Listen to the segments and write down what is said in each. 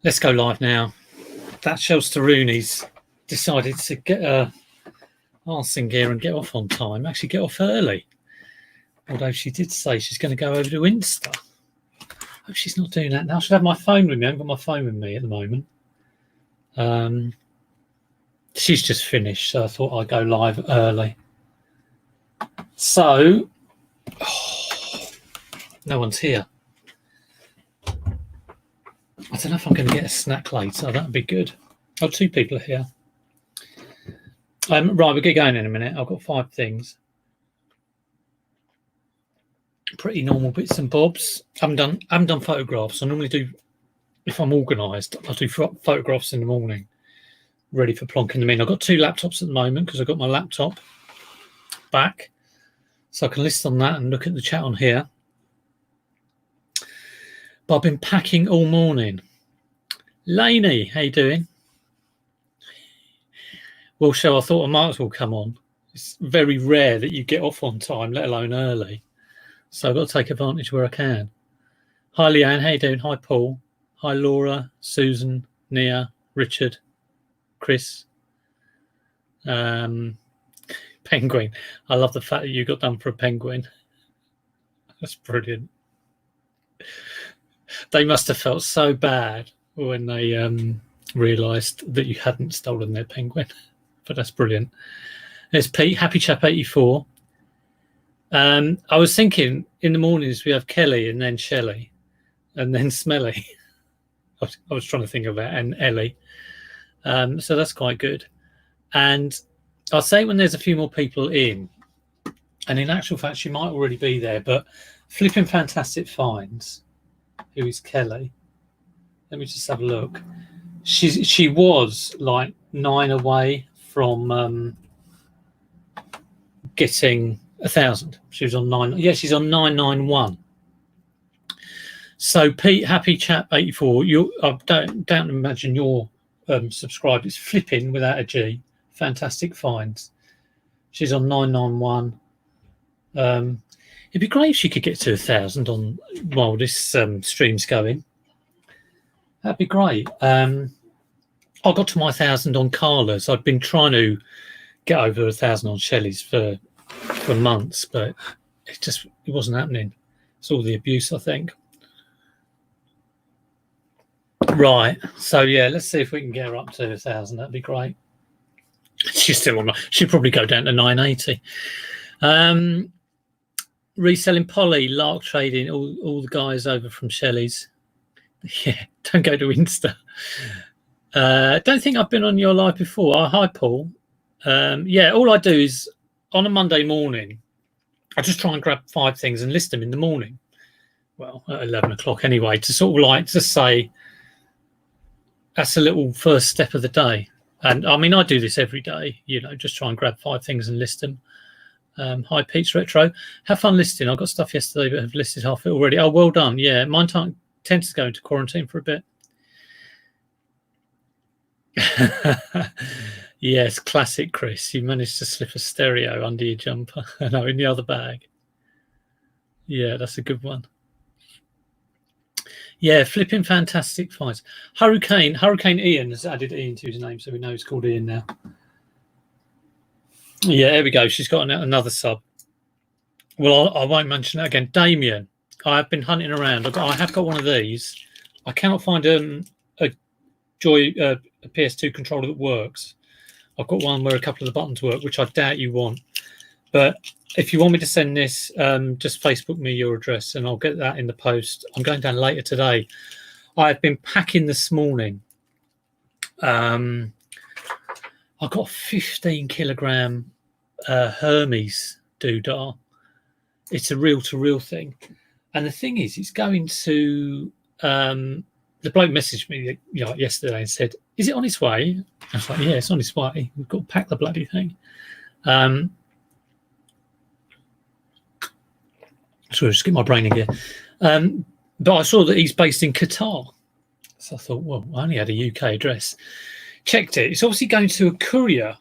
Let's go live now. That Shelster-Rooney's decided to get her arse in gear and get off on time. Actually, get off early. Although she did say she's going to go over to Insta. Hope she's not doing that now. I should have my phone with me. I haven't got my phone with me at the moment. She's just finished, so I thought I'd go live early. So, no one's here. I don't know if I'm going to get a snack later. That would be good. Oh, 2 people are here. Right, we'll get going in a minute. I've got 5 things. Pretty normal bits and bobs. I haven't done photographs. I normally do, if I'm organised, I'll do photographs in the morning, ready for plonking them in. I've got 2 laptops at the moment because I've got my laptop back, so I can list on that and look at the chat on here. But I've been packing all morning. Lainey, how you doing? Well, I thought I might as well come on. It's very rare that you get off on time, let alone early. So I've got to take advantage where I can. Hi, Leanne, how you doing? Hi, Paul. Hi, Laura, Susan, Nia, Richard, Chris. Penguin. I love the fact that you got done for a penguin. That's brilliant. They must have felt so bad when they realised that you hadn't stolen their penguin. But that's brilliant. There's Pete, Happy Chap 84. I was thinking in the mornings we have Kelly and then Shelley and then Smelly. I was trying to think of that, and Ellie. So that's quite good. And I'll say when there's a few more people in, and in actual fact she might already be there, but Flipping Fantastic Finds, who is Kelly. Let me just have a look. She was like 9 away from getting 1,000. She was on 9. Yeah, she's on 991. So Pete, Happy Chap 84. I don't imagine you're subscribed. It's Flipping without a G. Fantastic Finds. She's on 991. It'd be great if she could get to 1,000 on while this stream's going. That'd be great. I got to my 1,000 on Carla's. I'd been trying to get over 1,000 on Shelley's for months, but it wasn't happening. It's all the abuse, I think. Right. So yeah, let's see if we can get her up to 1,000. That'd be great. She's still on. She'd probably go down to 980. Reselling Polly, Lark Trading, all the guys over from Shelley's. Yeah, don't go to Insta. Don't think I've been on your live before. Oh, hi, Paul. Yeah, all I do is on a Monday morning, I just try and grab 5 things and list them in the morning. Well, at 11 o'clock anyway, to sort of like to say that's a little first step of the day. And I mean, I do this every day, just try and grab 5 things and list them. Hi, Pete's Retro. Have fun listing. I got stuff yesterday, but have listed half it already. Oh, well done. Yeah, mine tends to go into quarantine for a bit. Yes, classic, Chris. You managed to slip a stereo under your jumper. No, in the other bag. Yeah, that's a good one. Yeah, Flipping Fantastic Finds. Hurricane Ian has added Ian to his name, so we know it's called Ian now. Yeah, there we go. She's got another sub. Well, I won't mention that again. Damien, I have been hunting around. I have got one of these. I cannot find a PS2 controller that works. I've got one where a couple of the buttons work, which I doubt you want. But if you want me to send this, just Facebook me your address and I'll get that in the post. I'm going down later today. I've been packing this morning. I got a 15 kilogram Hermes doodah. It's a reel-to-reel thing. And the thing is, it's going to... the bloke messaged me yesterday and said, is it on its way? I was like, yeah, it's on its way. We've got to pack the bloody thing. So just get my brain in gear. But I saw that he's based in Qatar. So I thought, well, I only had a UK address. Checked it. It's obviously going to a courier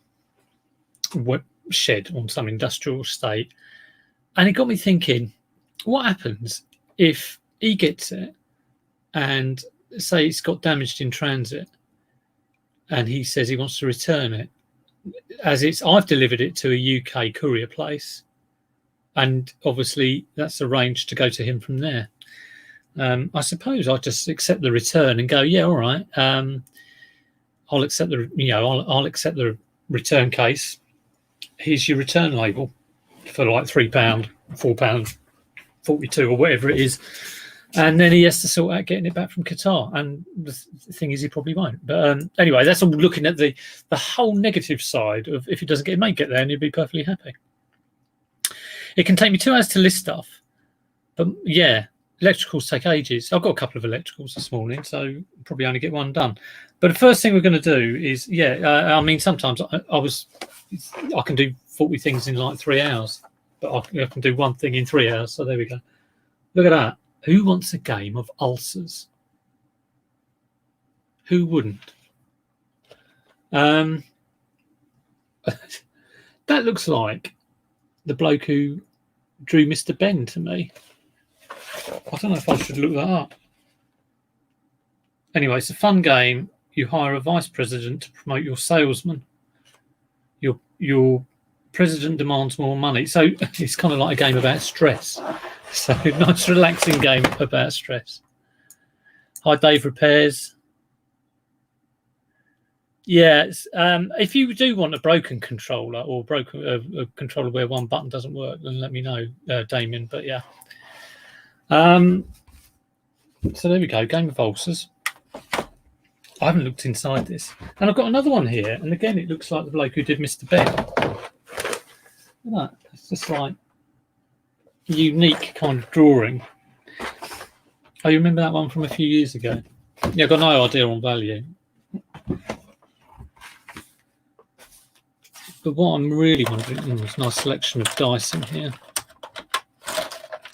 shed on some industrial estate. And it got me thinking, what happens if he gets it and say it's got damaged in transit, and he says he wants to return it, I've delivered it to a UK courier place, and obviously that's arranged to go to him from there. I suppose I'll just accept the return and go, yeah, all right. I'll accept I'll accept the return case. Here's your return label for like £3, £4.42 or whatever it is. And then he has to sort out getting it back from Qatar. And the thing is, he probably won't. But anyway, that's all looking at the whole negative side of if he doesn't get, it may get there and he'll be perfectly happy. It can take me 2 hours to list stuff. But yeah, electricals take ages. I've got a couple of electricals this morning, so probably only get one done. But the first thing we're going to do is, I mean, sometimes I can do 40 things in like 3 hours, but I can do one thing in 3 hours. So there we go. Look at that. Who wants a game of ulcers? Who wouldn't? That looks like the bloke who drew Mr. Ben to me. I don't know if I should look that up. Anyway, it's a fun game. You hire a vice president to promote your salesman. Your president demands more money. So it's kind of like a game about stress. So nice relaxing game about stress. Hi, Dave Repairs. Yeah, if you do want a broken controller or a controller where one button doesn't work, then let me know, Damien. But yeah. So there we go, game of ulcers. I haven't looked inside this. And I've got another one here. And again, it looks like the bloke who did Mr. Ben. Look at that. It's just like a unique kind of drawing. Oh, you remember that one from a few years ago? Yeah, I've got no idea on value. But what I'm really wondering, there's a nice selection of dice in here.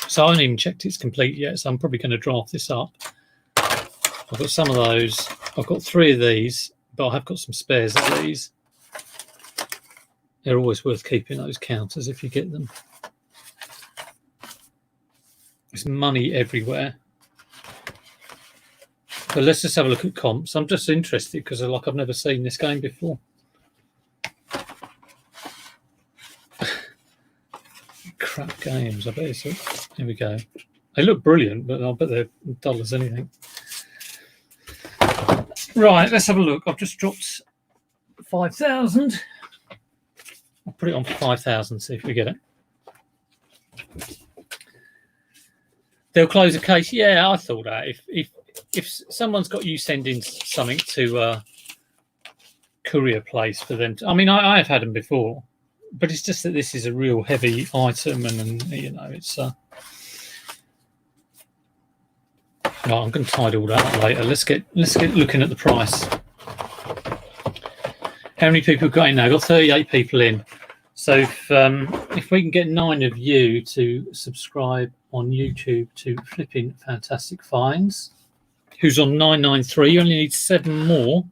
So I haven't even checked it's complete yet, so I'm probably going to draft this up. I've got some of those. I've got 3 of these, but I have got some spares of these. They're always worth keeping, those counters, if you get them. There's money everywhere. But let's just have a look at comps. I'm just interested because I've never seen this game before. Crap games, I bet it's. Here we go. They look brilliant, but I bet they're dull as anything. Right, let's have a look. I've just dropped 5,000. I'll put it on for 5,000, see if we get it. They'll close a case. Yeah, I thought that. If someone's got you sending something to a courier place for them to, I mean, I have had them before, but it's just that this is a real heavy item, and you know, it's right, I'm going to tidy all that up later. Let's get looking at the price. How many people got in now? I've got 38 people in. So if we can get 9 of you to subscribe on YouTube to Flipping Fantastic Finds, who's on 993, you only need 7 more.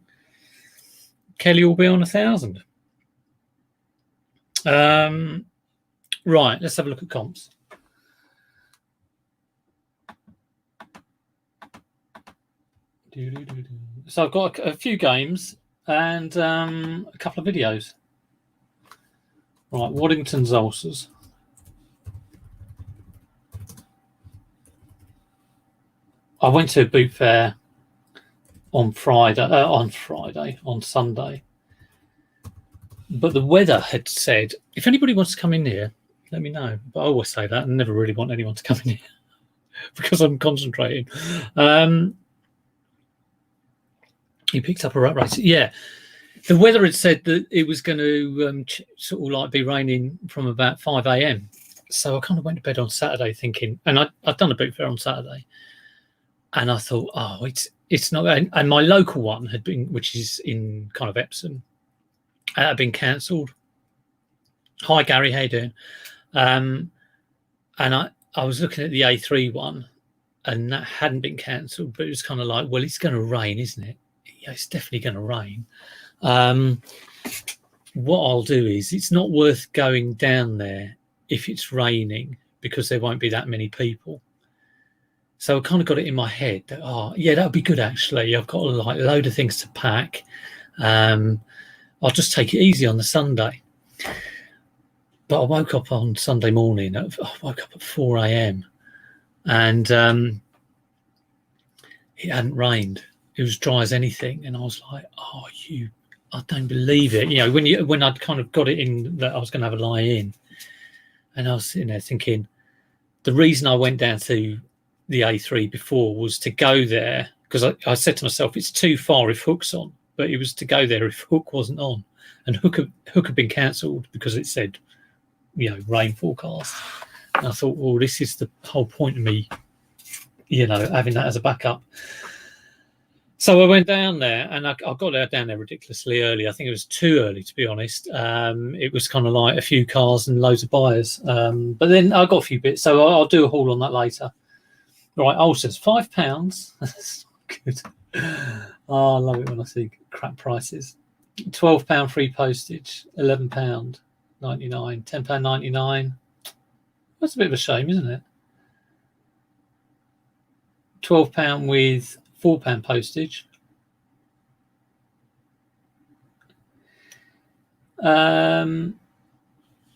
Kelly will be on 1,000. Right, let's have a look at comps. So I've got a few games and a couple of videos. Right, Waddington's ulcers. I went to a boot fair on Sunday. But the weather had said, if anybody wants to come in here, let me know. But I always say that and never really want anyone to come in here because I'm concentrating. He picked up a rat race. Yeah. The weather had said that it was going to sort of like be raining from about 5 a.m. So I kind of went to bed on Saturday thinking, and I'd done a boot fair on Saturday. And I thought, oh, it's not. And my local one had been, which is in kind of Epsom, had been cancelled. Hi, Gary, how you doing? And I was looking at the A3 one, and that hadn't been cancelled, but it was kind of like, well, it's going to rain, isn't it? Yeah, it's definitely going to rain. What I'll do is, it's not worth going down there if it's raining because there won't be that many people. So I kind of got it in my head that, oh, yeah, that would be good, actually. I've got like a load of things to pack. I'll just take it easy on the Sunday. But I woke up on Sunday morning. I woke up at 4 a.m. and it hadn't rained. It was dry as anything. And I was like, oh, I don't believe it. You know, when I'd kind of got it in that I was going to have a lie in. And I was sitting there thinking, the reason I went down to the A3 before was to go there, because I said to myself, it's too far if Hook's on, but it was to go there if Hook wasn't on. And Hook had been cancelled because it said, you know, rain forecast. And I thought, well, this is the whole point of me, you know, having that as a backup. So I went down there, and I got down there ridiculously early. I think it was too early, to be honest. It was kind of like a few cars and loads of buyers. But then I got a few bits, so I'll do a haul on that later. Right, ulcers, £5. That's good. Oh, I love it when I see crap prices. £12 free postage, £11.99, £10.99. That's a bit of a shame, isn't it? £12 with £4 postage.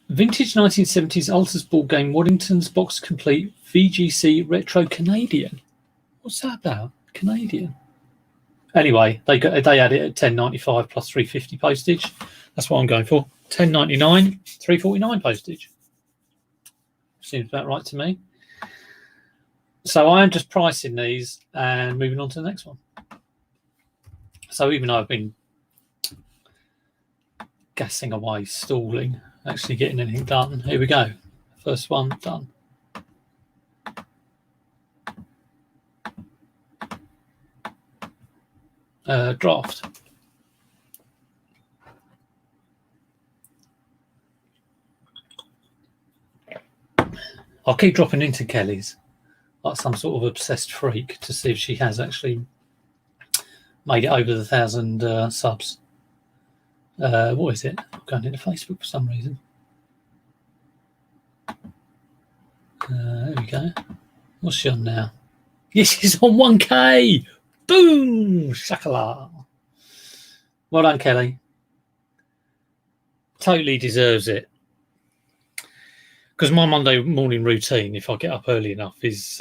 Vintage 1970s Ultras board game, Waddington's box complete, VGC Retro Canadian. What's that about? Canadian. Anyway, they had it at £10.95 plus £3.50 postage. That's what I'm going for. £10.99, £3.49 postage. Seems about right to me. So I am just pricing these and moving on to the next one. So even though I've been gassing away, stalling, actually getting anything done, here we go. First one done. Draft. I'll keep dropping into Kelly's like some sort of obsessed freak to see if she has actually made it over the 1,000 subs. What is it? I'm going into Facebook for some reason. There we go. What's she on now? Yes, she's on 1K. Boom! Shakala. Well done, Kelly. Totally deserves it. Because my Monday morning routine, if I get up early enough, is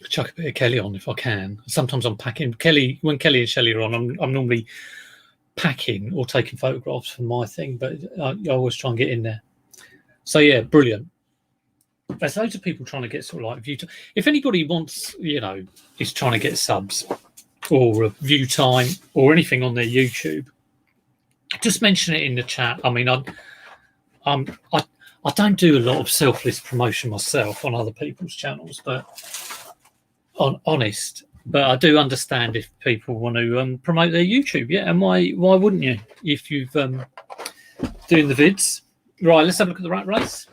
chuck a bit of Kelly on if I can. Sometimes I'm packing. When Kelly and Shelley are on, I'm normally packing or taking photographs for my thing, but I always try and get in there. So yeah, brilliant. There's loads of people trying to get sort of like view time. If anybody wants, you know, is trying to get subs or a view time or anything on their YouTube, just mention it in the chat. I mean, I don't do a lot of selfless promotion myself on other people's channels, but honest. But I do understand if people want to promote their YouTube, yeah. And why wouldn't you? If you've doing the vids, right? Let's have a look at the rat race.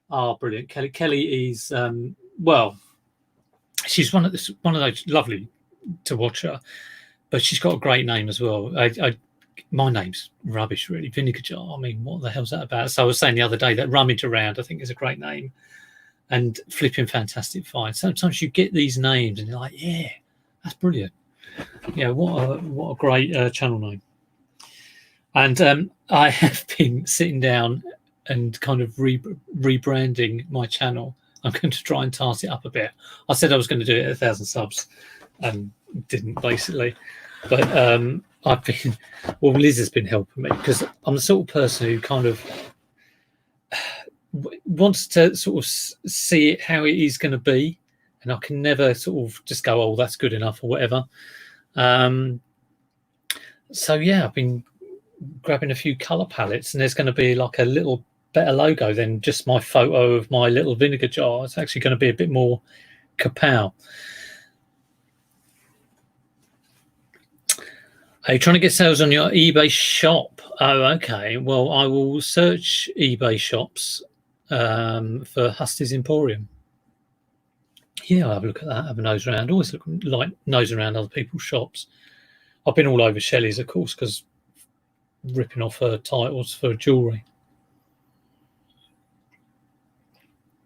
Oh, brilliant! Kelly is well. She's one of those lovely to watch her, but she's got a great name as well. My name's rubbish, really. Vinegar Jar. I mean, what the hell's that about? So I was saying the other day that Rummage Around, I think, is a great name, and Flipping Fantastic Find. Sometimes you get these names and you're like, yeah, that's brilliant. Yeah, what a great channel name. And I have been sitting down and kind of rebranding my channel. I'm going to try and tart it up a bit. I said I was going to do it at 1,000 subs and didn't, basically. But Liz has been helping me because I'm the sort of person who kind of wants to sort of see it how it is going to be. And I can never sort of just go, oh, that's good enough or whatever. So, yeah, I've been grabbing a few colour palettes, and there's going to be like a little better logo than just my photo of my little vinegar jar. It's actually going to be a bit more kapow. Are you trying to get sales on your eBay shop? Oh, okay. Well, I will search eBay shops for Husty's Emporium. Yeah, I'll have a look at that, have a nose around. Always look like nose around other people's shops. I've been all over Shelley's, of course, because ripping off her titles for jewellery.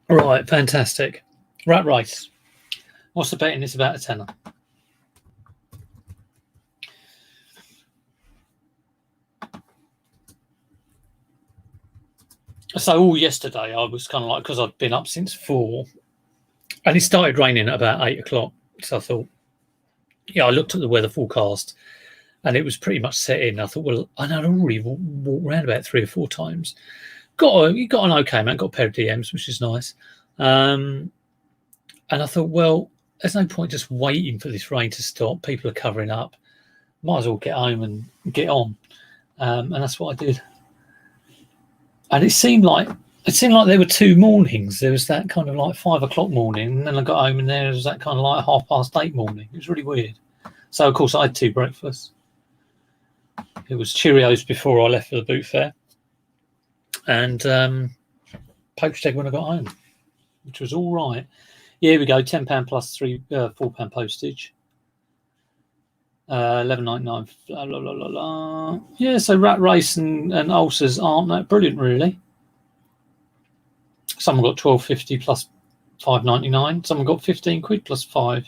Right, fantastic. Rat race. What's the betting? It's about a tenner. So all yesterday I was kind of like, because I'd been up since 4 and it started raining at about 8 o'clock. So I thought, yeah, I looked at the weather forecast and it was pretty much set in. I thought, well, I'd already walked around about 3 or 4 times. Got an okay amount, got a pair of DMs, which is nice. And I thought, well, there's no point just waiting for this rain to stop. People are covering up. Might as well get home and get on. And that's what I did. And it seemed like there were 2 mornings. There was that kind of like 5 o'clock morning, and then I got home and there was that kind of like 8:30 morning. It was really weird. So of course I had 2 breakfasts. It was Cheerios before I left for the boot fair, and poached egg when I got home, which was all right. Yeah, here we go. £10 plus £4 postage. 11.99. Blah, blah, blah, blah, blah. Yeah, so rat race and ulcers aren't that brilliant, really. Someone got £12.50 plus £5.99. Someone got £15 plus 5.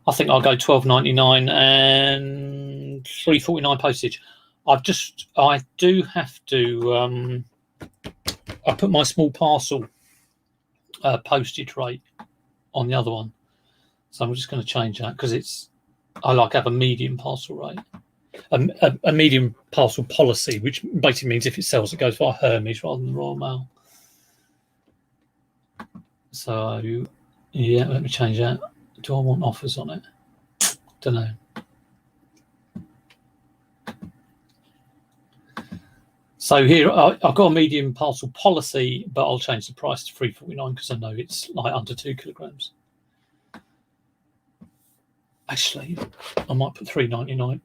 I think I'll go £12.99 and £3.49 postage. I do have to. I put my small parcel postage rate on the other one, so I'm just going to change that because I like to have a medium parcel rate, a medium parcel policy, which basically means if it sells, it goes via Hermes rather than the Royal Mail. So yeah, let me change that. Do I want offers on it? Don't know. So here I've got a medium parcel policy, but I'll change the price to £3.49 because I know it's like under 2 kilograms. Actually, I might put £3.99.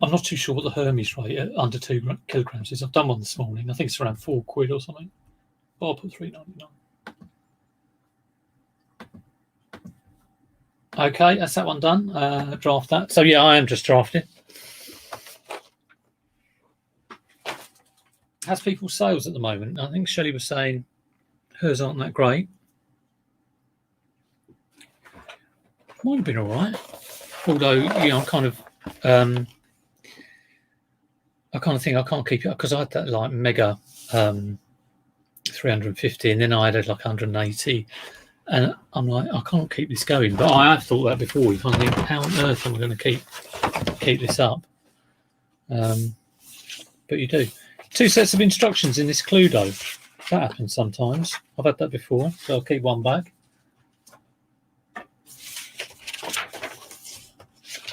I'm not too sure what the Hermes rate at under 2 kilograms is. I've done one this morning. I think it's around £4 or something. But I'll put £3.99. Okay, that's that one done. Draft that. So yeah, I am just drafting. How's people's sales at the moment? I think Shelley was saying hers aren't that great. Might have been all right. Although, you know, I kind of think I can't keep it up because I had that like mega 350 and then I had like 180. And I'm like, I can't keep this going. But I have thought that before. You kind of think, how on earth am I going to keep this up? But you do. 2 sets of instructions in this Cluedo. That happens sometimes. I've had that before, so I'll keep one back.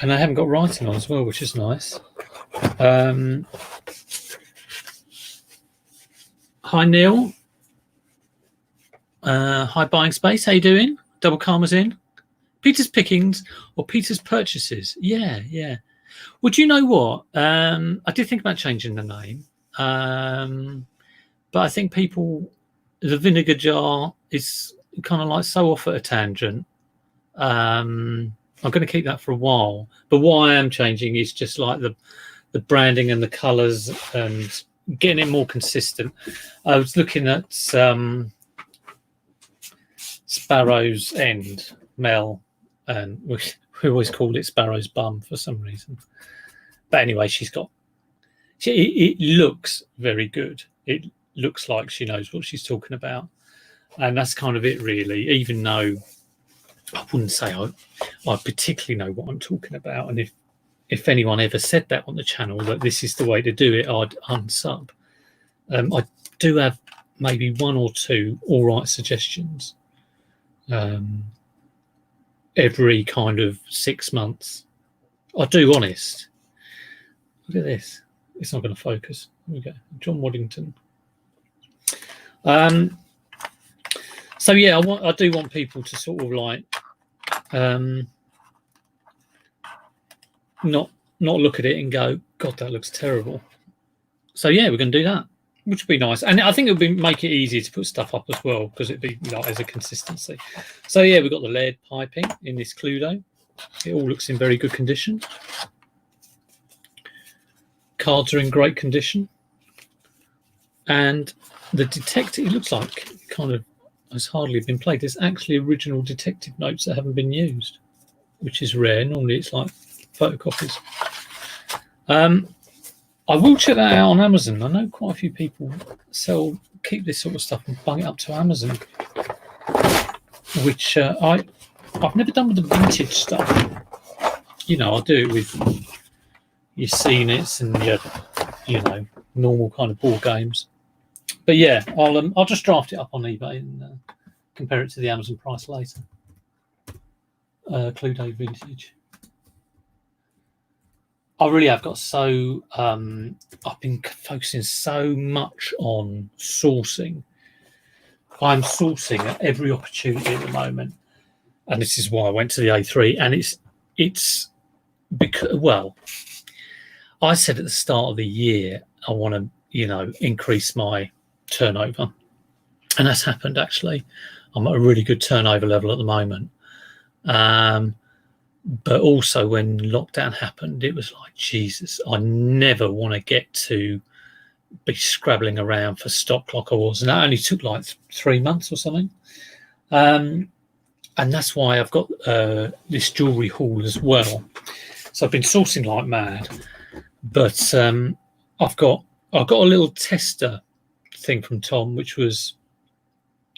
And I haven't got writing on as well, which is nice. Hi, Neil. Hi, Buying Space. How you doing? Double Karma's in. Peter's Pickings or Peter's Purchases. Yeah. Well, do you know what? I did think about changing the name. But I think the vinegar jar is kind of like so off at a tangent. I'm going to keep that for a while. But what I am changing is just like the branding and the colours and getting it more consistent. I was looking at Sparrow's End, Mel, and we always called it Sparrow's Bum for some reason. But anyway, it looks very good. It looks like she knows what she's talking about. And that's kind of it, really, even though I wouldn't say I particularly know what I'm talking about. And if anyone ever said that on the channel, that this is the way to do it, I'd unsub. I do have maybe 1 or 2 all right suggestions every kind of 6 months. I do, honest. Look at this. It's not going to focus. Here we go. John Waddington. So yeah, I do want people to sort of like not look at it and go, God, that looks terrible. So yeah, we're going to do that, which would be nice, and I think it would make it easier to put stuff up as well because it'd be like as a consistency. So yeah, we've got the lead piping in this Cluedo. It all looks in very good condition. Cards are in great condition, and the detector, it looks like kind of has hardly been played. There's actually original detective notes that haven't been used, which is rare. Normally it's like photocopies. I will check that out on Amazon. I know quite a few people keep this sort of stuff and bung it up to Amazon, which I've never done with the vintage stuff. I do it with your CNETs and your normal kind of board games. But yeah, I'll just draft it up on eBay and compare it to the Amazon price later. Cluedo vintage. I really have got I've been focusing so much on sourcing. I'm sourcing at every opportunity at the moment, and this is why I went to the A3. And it's because, well, I said at the start of the year I want to increase my turnover, and that's happened. Actually, I'm at a really good turnover level at the moment. But also when lockdown happened, it was like, Jesus, I never want to get to be scrabbling around for stock like I was. And that only took like 3 months or something. And that's why I've got this jewellery haul as well. So I've been sourcing like mad. But I've got a little tester thing from Tom, which was,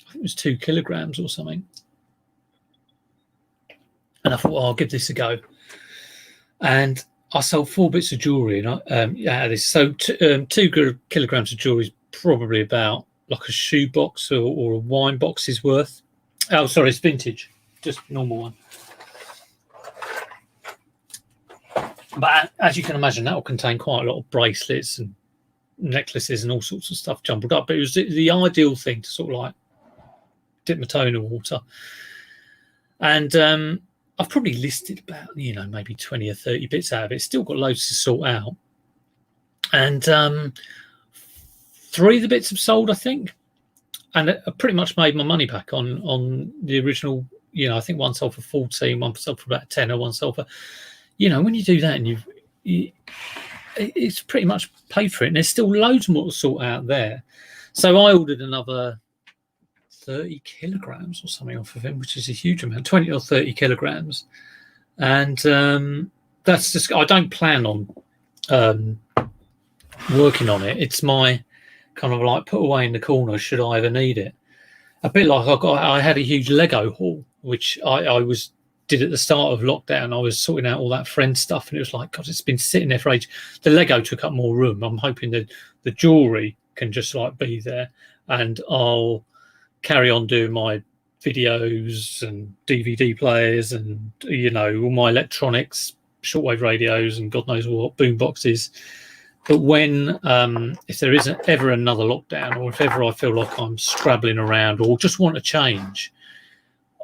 I think it was 2 kilograms or something. And I thought, well, I'll give this a go. And I sold 4 bits of jewellery. And out of this, so 2 kilograms of jewellery is probably about like a shoe box or a wine box's worth. Oh, sorry, it's vintage, just normal one. But as you can imagine, that will contain quite a lot of bracelets and necklaces and all sorts of stuff jumbled up. But it was the ideal thing to sort of like dip my toe in the water. And I've probably listed about, maybe 20 or 30 bits out of it. Still got loads to sort out. And 3 of the bits have sold, I think. And I pretty much made my money back on the original. I think one sold for 14, one sold for about 10, or one sold for, when you do that and it's pretty much paid for it. And there's still loads more to sort out there. So I ordered another 30 kilograms or something off of him, which is a huge amount, 20 or 30 kilograms. And that's just, I don't plan on working on it. It's my kind of like put away in the corner should I ever need it. A bit like I had a huge Lego haul, which I did at the start of lockdown. I was sorting out all that friend stuff, and it was like, God, it's been sitting there for ages. The Lego took up more room. I'm hoping that the jewellery can just like be there, and I'll carry on doing my videos and DVD players and all my electronics, shortwave radios and God knows what, boom boxes. But when if there isn't ever another lockdown, or if ever I feel like I'm scrabbling around or just want to change,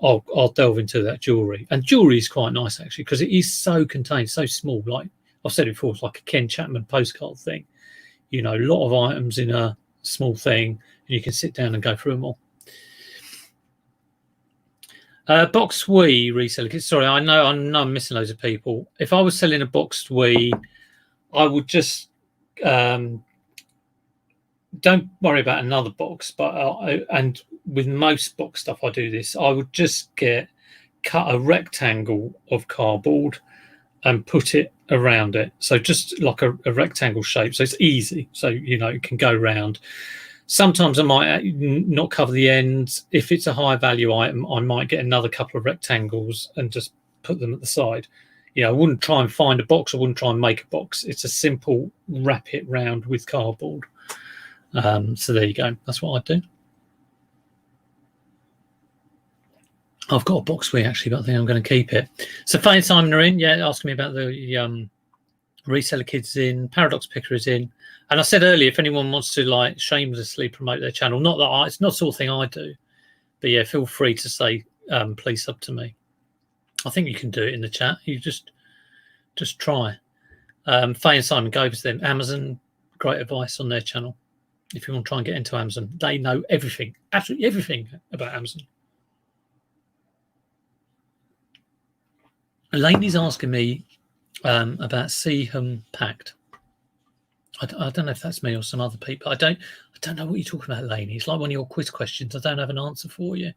I'll delve into that jewellery. And jewellery is quite nice actually, because it is so contained, so small. Like I've said it before, it's like a Ken Chapman postcard thing. A lot of items in a small thing, and you can sit down and go through them all. Boxed Wii reseller. Sorry, I know I'm missing loads of people. If I was selling a boxed Wii, I would just don't worry about another box. But and with most box stuff, I do this. I would just cut a rectangle of cardboard and put it around it. So just like a rectangle shape. So it's easy. So it can go round. Sometimes I might not cover the ends. If it's a high value item, I might get another couple of rectangles and just put them at the side. I wouldn't try and find a box. I wouldn't try and make a box. It's a simple wrap it round with cardboard. So there you go. That's what I do. I've got a box Wii actually, but I think I'm going to keep it. So Faye and Simon are in. Yeah, asking me about the Reseller Kids in. Paradox Picker is in. And I said earlier, if anyone wants to like shamelessly promote their channel, not that it's not the sort of thing I do, but yeah, feel free to say, please sub to me. I think you can do it in the chat. You just try. Faye and Simon, go over to them. Amazon, great advice on their channel. If you want to try and get into Amazon, they know everything, absolutely everything about Amazon. Lainey's asking me about Seaham Pact. I don't know if that's me or some other people. I don't know what you're talking about, Lainey. It's like one of your quiz questions. I don't have an answer for you.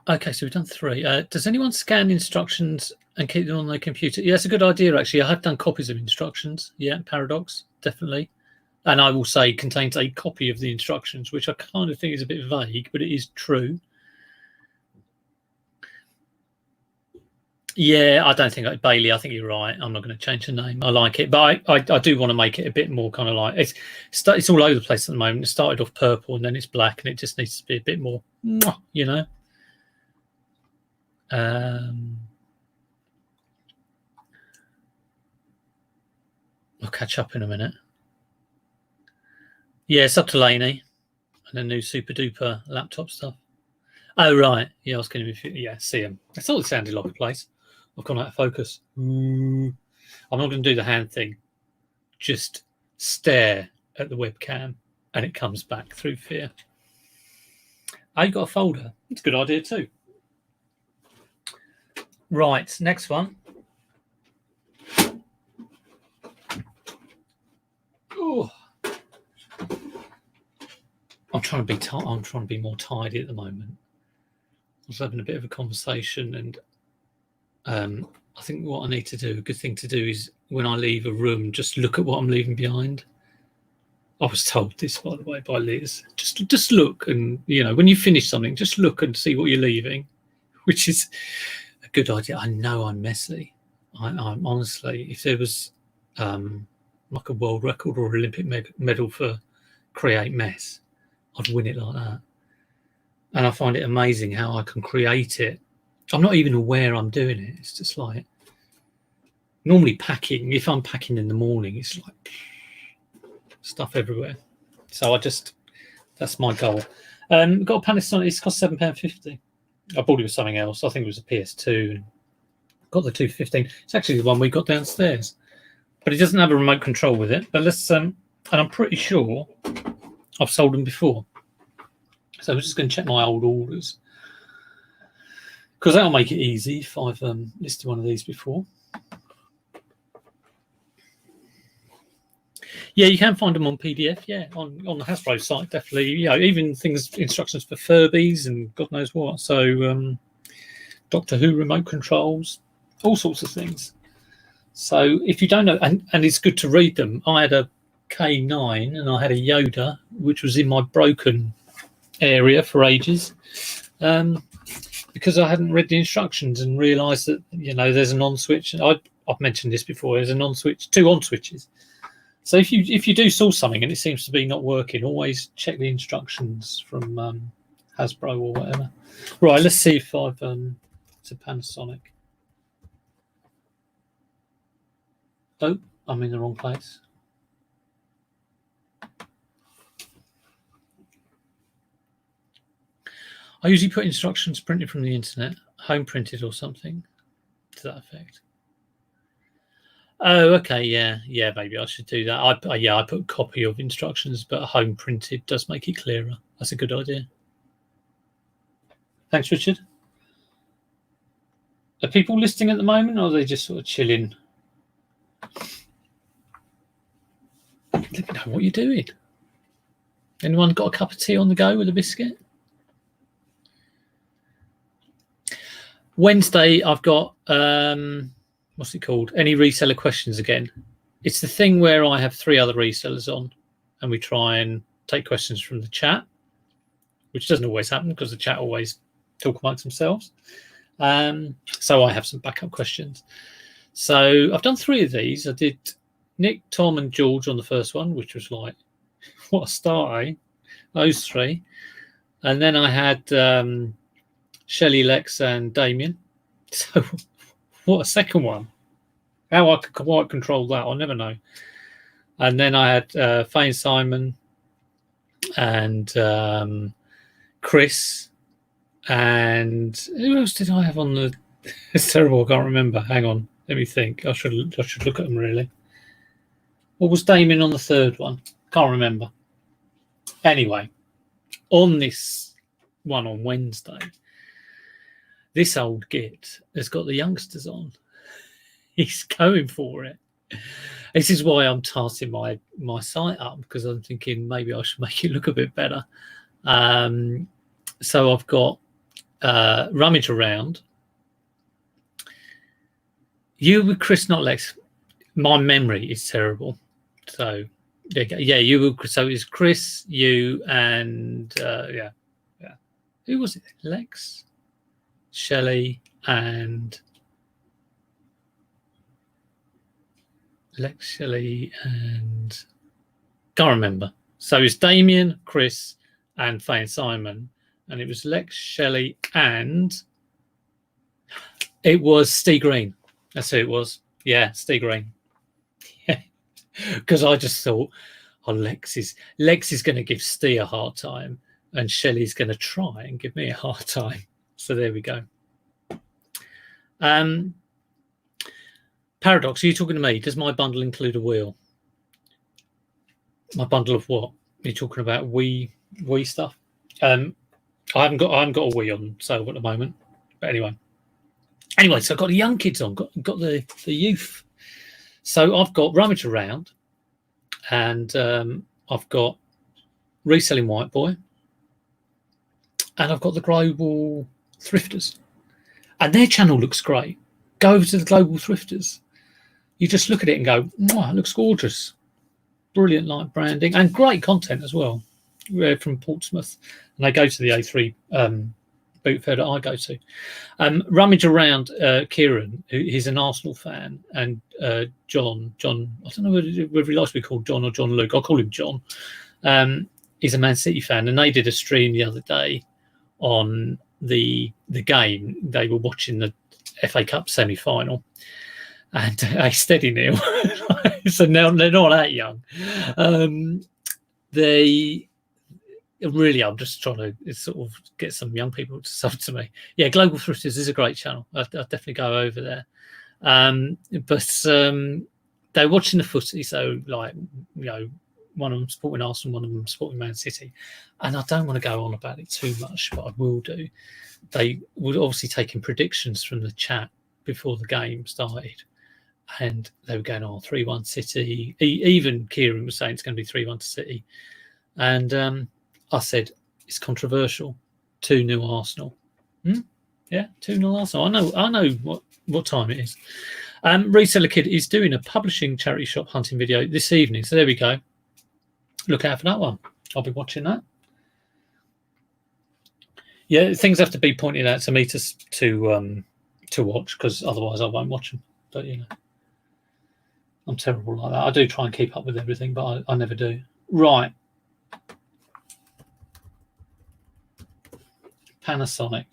Okay, so we've done 3. Does anyone scan instructions and keep them on their computer? Yeah, that's a good idea, actually. I have done copies of instructions. Yeah, Paradox, definitely. And I will say contains a copy of the instructions, which I kind of think is a bit vague, but it is true. Yeah, I don't think Bailey. I think you're right. I'm not going to change the name. I like it, but I do want to make it a bit more kind of like it's all over the place at the moment. It started off purple and then it's black, and it just needs to be a bit more, you know. I'll catch up in a minute. Yeah, it's up to Lainey and the new super duper laptop stuff. Oh right, yeah, I was going to see him. I thought it sounded like a place. I've gone out of focus. I'm not going to do the hand thing. Just stare at the webcam and it comes back through fear. Oh, you got a folder. It's a good idea too. Right, next one. Oh, I'm trying to be more tidy at the moment. I was having a bit of a conversation, and I think what I need to do, a good thing to do, is when I leave a room, just look at what I'm leaving behind. I was told this, by the way, by Liz. Just look, and when you finish something, just look and see what you're leaving, which is a good idea. I know I'm messy. I'm honestly, if there was like a world record or Olympic medal for create mess, I'd win it like that. And I find it amazing how I can create it. I'm not even aware I'm doing it. It's just like, normally packing, if I'm packing in the morning, it's like stuff everywhere. So that's my goal. Got a Panasonic, it's cost £7.50. I bought it with something else. I think it was a PS2. Got the 215. It's actually the one we got downstairs. But it doesn't have a remote control with it. But let's, and I'm pretty sure I've sold them before. So I'm just going to check my old orders, because that'll make it easy if I've listed one of these before. Yeah, you can find them on PDF. Yeah, on the Hasbro site, definitely. Even instructions for Furbies and God knows what. So Doctor Who remote controls, all sorts of things. So if you don't know, and it's good to read them. I had a K9 and I had a Yoda, which was in my broken area for ages, because I hadn't read the instructions and realised that there's an on switch. I've mentioned this before. There's an on switch, 2 on switches. So if you do saw something and it seems to be not working, always check the instructions from Hasbro or whatever. Right, let's see if I've it's a Panasonic. Oh, I'm in the wrong place. I usually put instructions printed from the internet, home printed or something to that effect. Oh, okay, yeah, maybe I should do that. I put a copy of instructions, but home printed does make it clearer. That's a good idea. Thanks, Richard. Are people listening at the moment, or are they just sort of chilling? Let me know what you're doing. Anyone got a cup of tea on the go with a biscuit? Wednesday, I've got what's it called? Any reseller questions again. It's the thing where I have 3 other resellers on, and we try and take questions from the chat, which doesn't always happen because the chat always talk amongst themselves. So I have some backup questions. So I've done 3 of these. I did Nick, Tom, and George on the first one, which was like, what a start, eh? Those 3. And then I had Shelley, Lex, and Damien. So what a second one. How I could quite control that, I'll never know. And then I had Fane Simon and Chris. And who else did I have on the... It's terrible, I can't remember. Hang on, let me think. I should look at them, really. What was Damien on the third one? Can't remember. Anyway, on this one on Wednesday, This old git has got the youngsters on. He's going for it. This is why I'm tarting my site up, because I'm thinking maybe I should make it look a bit better. So I've got rummage around. You with Chris, not Lex. My memory is terrible. So yeah, you. So it's Chris, you, and yeah. Who was it? Lex, Shelley, and can't remember. So it's Damien, Chris, and Faye and Simon, and it was Lex, Shelley, and it was Steve Green. That's who it was. Yeah, Steve Green. Because I just thought, oh, Lex is going to give Steve a hard time, and Shelley's going to try and give me a hard time. So there we go. Paradox, are you talking to me? Does my bundle include a wheel? My bundle of what? Are you talking about Wii stuff? I haven't got a Wii on sale at the moment. But anyway, so I've got the young kids on, got the youth. So I've got Rummage Around, and I've got Reselling White Boy, and I've got the Global Thrifters, and their channel looks great. Go over to the Global Thrifters. You just look at it and go, oh, it looks gorgeous. Brilliant light branding and great content as well. We're from Portsmouth, and they go to the A3 boot fair that I go to. Rummage Around, Kieran, he's an Arsenal fan, and John, I don't know whether he likes to be called John or John Luke. I'll call him John. He's a Man City fan, and they did a stream the other day on the game. They were watching the FA Cup semi-final, and a steady nil. So now they're not that young. They really, I'm just trying to sort of get some young people to sub to me. Yeah, Global Thrifters is a great channel. I'll definitely go over there. But they're watching the footy, so like, you know, one of them supporting Arsenal, one of them supporting Man City, and I don't want to go on about it too much, but I will do. They were obviously taking predictions from the chat before the game started, and they were going, 3-1 City. Even Kieran was saying it's going to be 3-1 to City, and I said it's controversial. 2-0 Arsenal. Yeah, 2-0 Arsenal. I know what time it is. Reseller Kid is doing a publishing charity shop hunting video this evening, so there we go. Look out for that one. I'll be watching that. Yeah, things have to be pointed out to me to watch, because otherwise I won't watch them. But you know, I'm terrible like that. I do try and keep up with everything, but I never do. Right. Panasonic.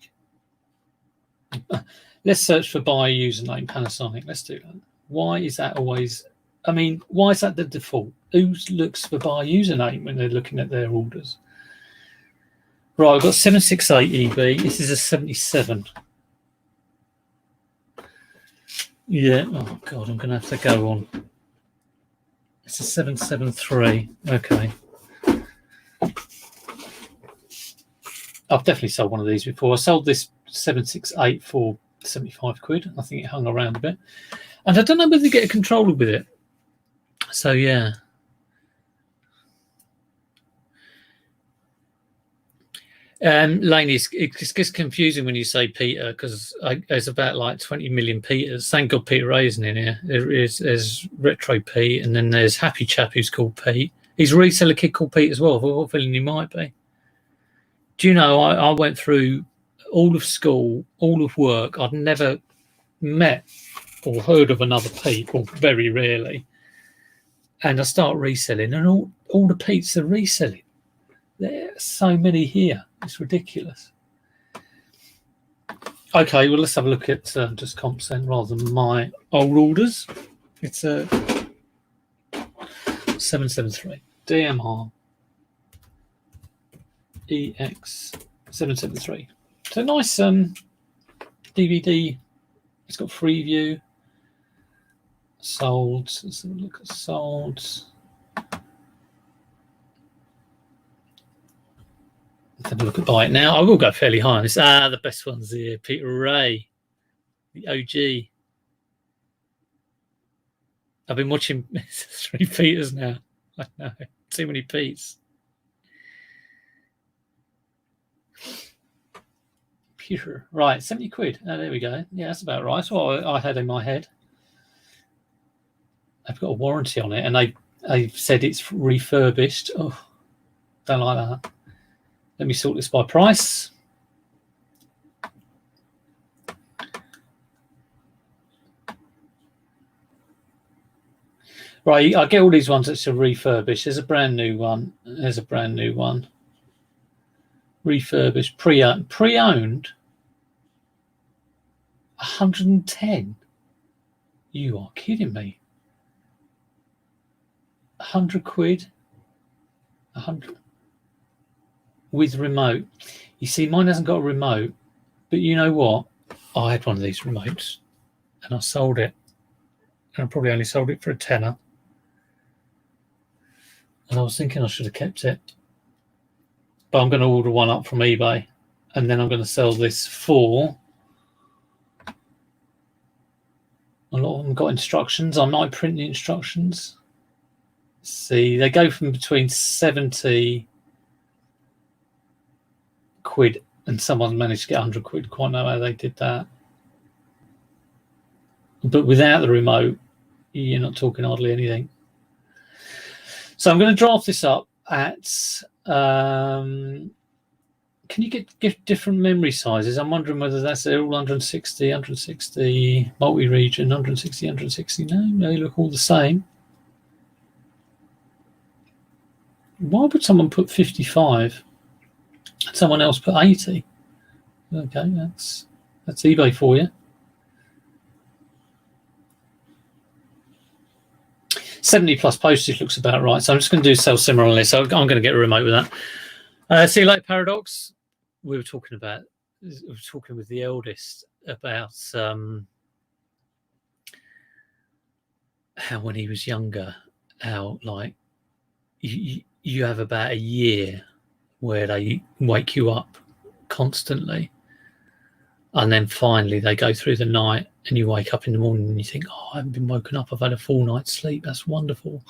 Let's search for buyer username Panasonic. Let's do that. Why is that always? I mean, why is that the default? Who looks for buyer username when they're looking at their orders? Right, I've got 768 EB. This is a 77. Yeah. Oh God, I'm going to have to go on. It's a 773. Okay. I've definitely sold one of these before. I sold this 768 for 75 quid. I think it hung around a bit. And I don't know whether to get a controller with it. So, yeah. Laney, it gets confusing when you say Peter, because there's about like 20 million Peters. Thank God Peter Ray isn't in here. There's Retro Pete, and then there's Happy Chap who's called Pete. He's a reseller kid called Pete as well. I've got a feeling he might be. Do you know, I went through all of school, all of work. I'd never met or heard of another Pete, or very rarely. And I start reselling, and all the Petes are reselling. There's so many here. It's ridiculous. Okay, well, let's have a look at just comps then, rather than my old orders. It's a 773 DMR EX 773. It's a nice DVD. It's got free view. Sold. Let's have a look at sold. have a look at buy it now. I will go fairly high on this. The best ones here. Peter Ray, the OG. I've been watching 3 Peters now. I know, too many Pete's. Peter, right, 70 quid. Oh, there we go. Yeah, that's about right. That's what I had in my head. I've got a warranty on it, and they said it's refurbished. Oh, don't like that. Let me sort this by price. Right, I get all these ones that's a refurbished. There's a brand new one. There's a brand new one. Refurbished, pre-owned. Pre-owned? 110? You are kidding me. 100 quid? 100 with remote. You see, mine hasn't got a remote, but you know what? I had one of these remotes and I sold it. And I probably only sold it for a tenner. And I was thinking I should have kept it. But I'm going to order one up from eBay. And then I'm going to sell this for... A lot of them got instructions. I might print the instructions. See, they go from between 70 quid and someone managed to get 100 quid. Quite know how they did that. But without the remote, you're not talking hardly anything. So I'm going to draft this up at... can you get different memory sizes? I'm wondering whether that's all 160, multi-region, 160. No, they look all the same. Why would someone put 55 and someone else put 80? Okay, that's eBay for you. 70 plus postage looks about right. So I'm just going to do sell similar on this. So I'm going to get a remote with that. See you later, Paradox. We were talking with the eldest about how when he was younger, how like you have about a year where they wake you up constantly, and then finally they go through the night and you wake up in the morning and you think, oh, I haven't been woken up, I've had a full night's sleep, that's wonderful.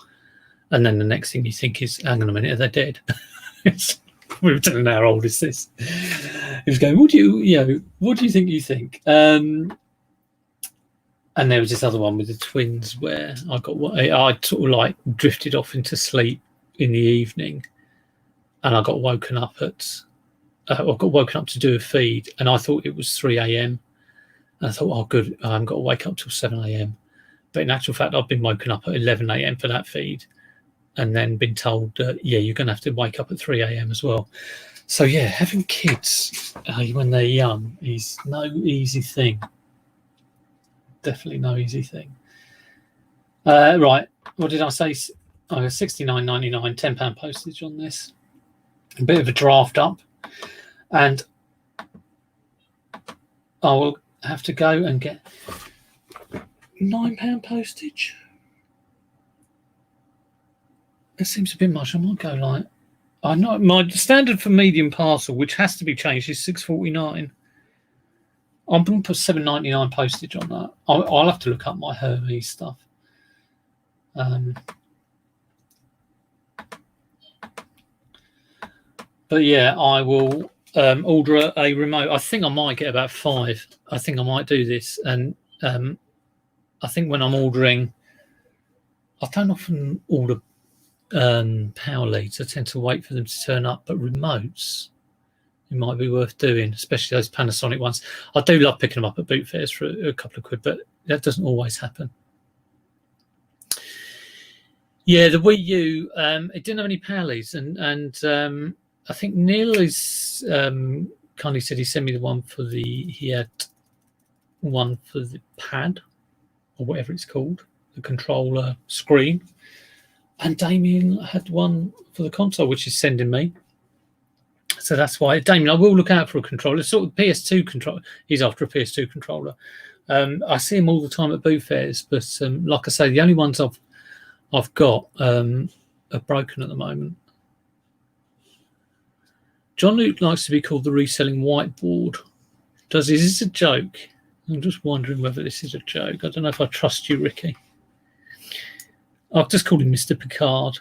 And then the next thing you think is, hang on a minute, are they dead? We were telling how old is this? He was going, what do you think? And there was this other one with the twins where I sort of like drifted off into sleep in the evening, and I got woken up to do a feed, and I thought it was 3 a.m. And I thought, oh, good, I haven't got to wake up till 7 a.m. But in actual fact, I've been woken up at 11 a.m. for that feed, and then been told, you're going to have to wake up at 3 a.m. as well. So, yeah, having kids when they're young is no easy thing. Definitely no easy thing. Right, what did I say? I got $69.99, £10 postage on this. A bit of a draft up. And I will have to go and get £9 postage. It seems a bit much. I might go like, I know my standard for medium parcel, which has to be changed, is $6.49. I'm going to put $7.99 postage on that. I'll have to look up my Hermes stuff. But yeah, I will order a remote. I think I might get about 5. I think I might do this. And I think when I'm ordering, I don't often order power leads. I tend to wait for them to turn up. But remotes, it might be worth doing, especially those Panasonic ones. I do love picking them up at boot fairs for a couple of quid, but that doesn't always happen. Yeah, the Wii U, it didn't have any power leads, and I think Neil is kindly said he sent me the one he had one for the pad or whatever it's called, the controller screen, and Damien had one for the console, which he's sending me. So that's why, Damien, I will look out for a controller, sort of PS2 controller. He's after a PS2 controller. I see him all the time at boot fairs, but like I say, the only ones I've got are broken at the moment. John Luke likes to be called the reselling whiteboard. Is this a joke? I'm just wondering whether this is a joke. I don't know if I trust you, Ricky. I'll just call him Mr. Picard.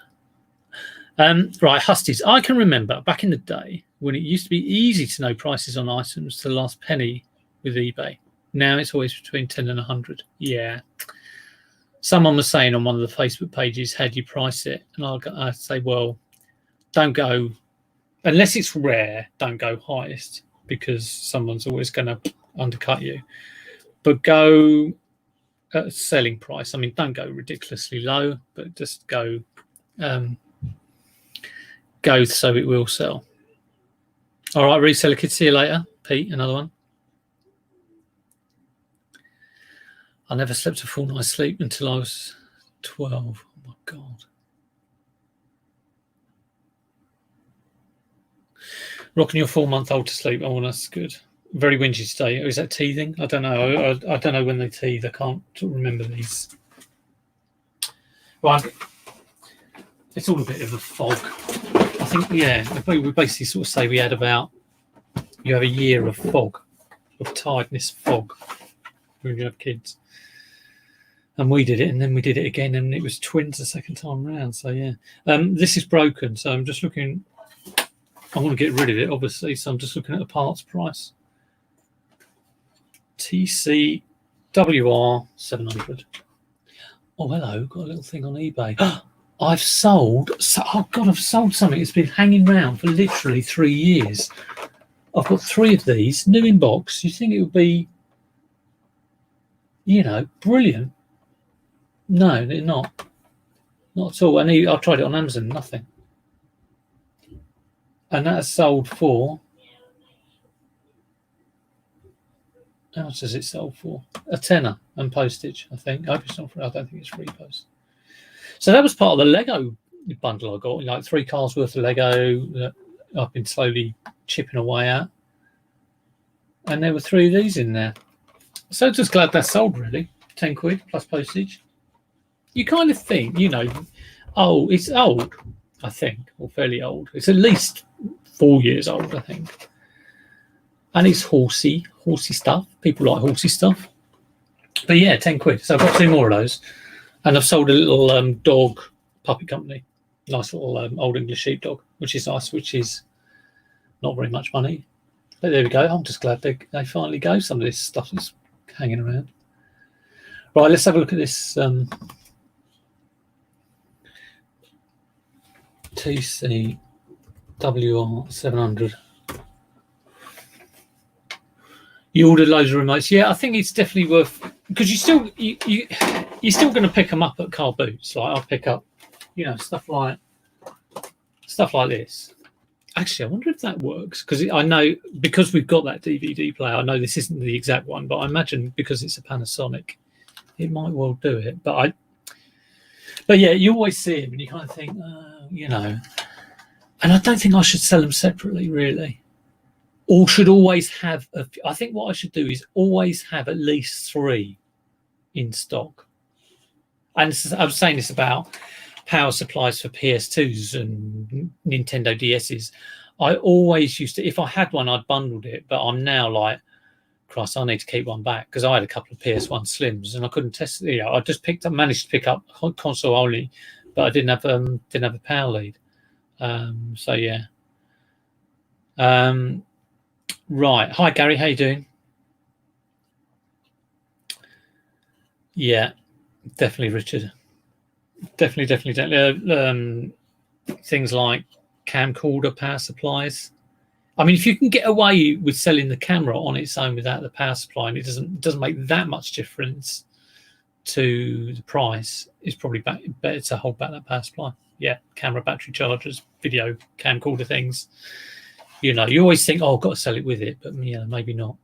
Right, Husties. I can remember back in the day when it used to be easy to know prices on items to the last penny with eBay. Now it's always between 10 and 100. Yeah. Someone was saying on one of the Facebook pages, how do you price it? And I'd say, well, don't go, unless it's rare, don't go highest, because someone's always going to undercut you. But go at a selling price. I mean, don't go ridiculously low, but just go so it will sell. All right, reseller kids, see you later. Pete, another one. I never slept a full night's sleep until I was 12. Oh my God. Rocking your 4-month-old to sleep. Oh, that's good. Very whingy today. Is that teething? I don't know. I don't know when they teeth. I can't remember these. Right. It's all a bit of a fog. I think, yeah, we basically sort of say you have a year of fog, of tiredness fog when you have kids. And we did it, and then we did it again, and it was twins the second time round. So, yeah. This is broken, so I'm just looking. I want to get rid of it, obviously, so I'm just looking at the parts price. TCWR 700. Oh, hello. Got a little thing on eBay. I've sold something. It's been hanging around for literally 3 years. I've got 3 of these, new in box. You think it would be, brilliant? No, they're not. Not at all. I tried it on Amazon, nothing. And that's sold for, how much does it sell for? A tenner and postage, I think. I hope it's not free. I don't think it's free post. So that was part of the Lego bundle I got, like 3 cars worth of Lego that I've been slowly chipping away at. And there were 3 of these in there. So just glad that's sold, really. 10 quid plus postage. You kind of think, it's old, I think, or fairly old. It's at least 4 years old, I think. And it's horsey stuff. People like horsey stuff. But yeah, 10 quid. So I've got 2 more of those. And I've sold a little dog puppy company. Nice little old English sheepdog, which is nice, which is not very much money. But there we go. I'm just glad they finally go. Some of this stuff is hanging around. Right, let's have a look at this TCWR 700. You ordered loads of remotes. Yeah, I think it's definitely worth, because you're still going to pick them up at car boots. Like I'll pick up, stuff like this. Actually, I wonder if that works, because I know, because we've got that DVD player, I know this isn't the exact one, but I imagine because it's a Panasonic, it might well do it. But yeah, you always see them and you kind of think, and I don't think I should sell them separately, really. Or should always have, I think what I should do is always have at least 3 in stock. And I was saying this about power supplies for PS2s and Nintendo DSs. I always used to, if I had one, I'd bundled it. But I'm now like, Christ, I need to keep one back, because I had a couple of PS1 Slims and I couldn't test it. I just managed to pick up console only, but I didn't have a power lead. So yeah. Right. Hi, Gary. How you doing? Yeah, definitely, Richard. Definitely. Things like camcorder power supplies. I mean, if you can get away with selling the camera on its own without the power supply, and it doesn't make that much difference to the price, it's probably better to hold back that power supply. Yeah, camera, battery chargers, video camcorder things. You always think, oh, I've got to sell it with it, but maybe not.